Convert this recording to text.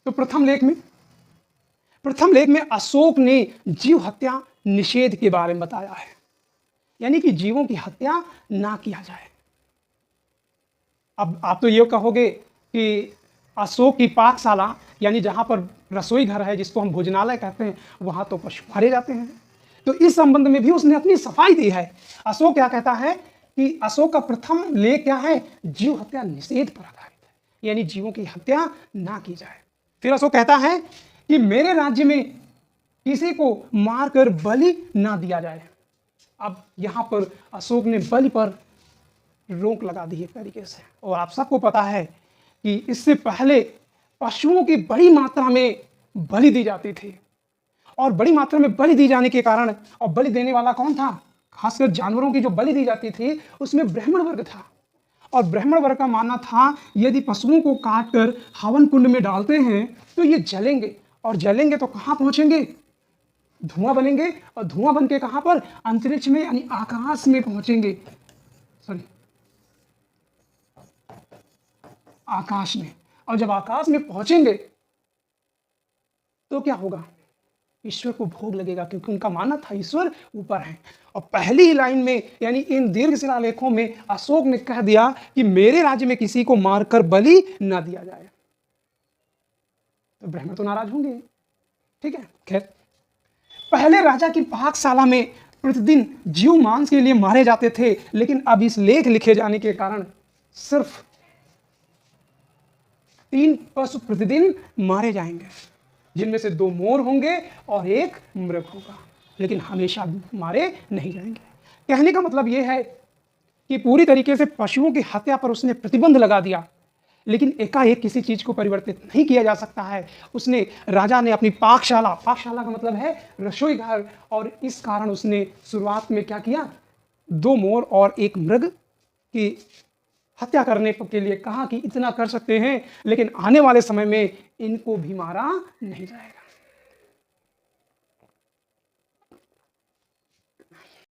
तो प्रथम लेख में अशोक ने जीव हत्या निषेध के बारे में बताया है, यानी कि जीवों की हत्या ना किया जाए। अब आप तो ये कहोगे कि अशोक की पाकशाला यानी जहाँ पर रसोई घर है, जिसको हम भोजनालय कहते हैं, वहाँ तो पशु मारे जाते हैं। तो इस संबंध में भी उसने अपनी सफाई दी है। अशोक क्या कहता है कि अशोक का प्रथम लेख क्या है, जीव हत्या निषेध पर आधारित है, यानी जीवों की हत्या ना की जाए। फिर अशोक कहता है कि मेरे राज्य में किसी को मारकर बलि ना दिया जाए। अब यहाँ पर अशोक ने बलि पर रोक लगा दी एक तरीके से। और आप सबको पता है कि इससे पहले पशुओं की बड़ी मात्रा में बलि दी जाती थी, और बड़ी मात्रा में बलि दी जाने के कारण, और बलि देने वाला कौन था, खासकर जानवरों की जो बलि दी जाती थी उसमें ब्राह्मण वर्ग था। और ब्राह्मण वर्ग का मानना था यदि पशुओं को काट कर हवन कुंड में डालते हैं तो ये जलेंगे, और जलेंगे तो कहाँ पहुंचेंगे, धुआं बनेंगे, और धुआं बन के कहाँ पर, अंतरिक्ष में यानी आकाश में पहुंचेंगे, सॉरी आकाश में। और जब आकाश में पहुंचेंगे तो क्या होगा, ईश्वर को भोग लगेगा, क्योंकि उनका मानना था ईश्वर ऊपर है। और पहली ही लाइन में यानी इन दीर्घ शिलालेखों में अशोक ने कह दिया कि मेरे राज्य में किसी को मारकर बलि न दिया जाए। तो ब्राह्मण तो नाराज होंगे, ठीक है। खैर, पहले राजा की पाकशाला में प्रतिदिन जीव मांस के लिए मारे जाते थे, लेकिन अब इस लेख लिखे जाने के कारण सिर्फ 3 पशु प्रतिदिन मारे जाएंगे, जिनमें से 2 मोर होंगे और 1 मृग होगा, लेकिन हमेशा मारे नहीं जाएंगे। कहने का मतलब यह है कि पूरी तरीके से पशुओं की हत्या पर उसने प्रतिबंध लगा दिया, लेकिन एकाएक किसी चीज को परिवर्तित नहीं किया जा सकता है। राजा ने अपनी पाकशाला का मतलब है रसोई घर, और इस कारण उसने शुरुआत में क्या किया, 2 मोर और 1 मृग की हत्या करने के लिए कहा कि इतना कर सकते हैं, लेकिन आने वाले समय में इनको भी मारा नहीं जाएगा।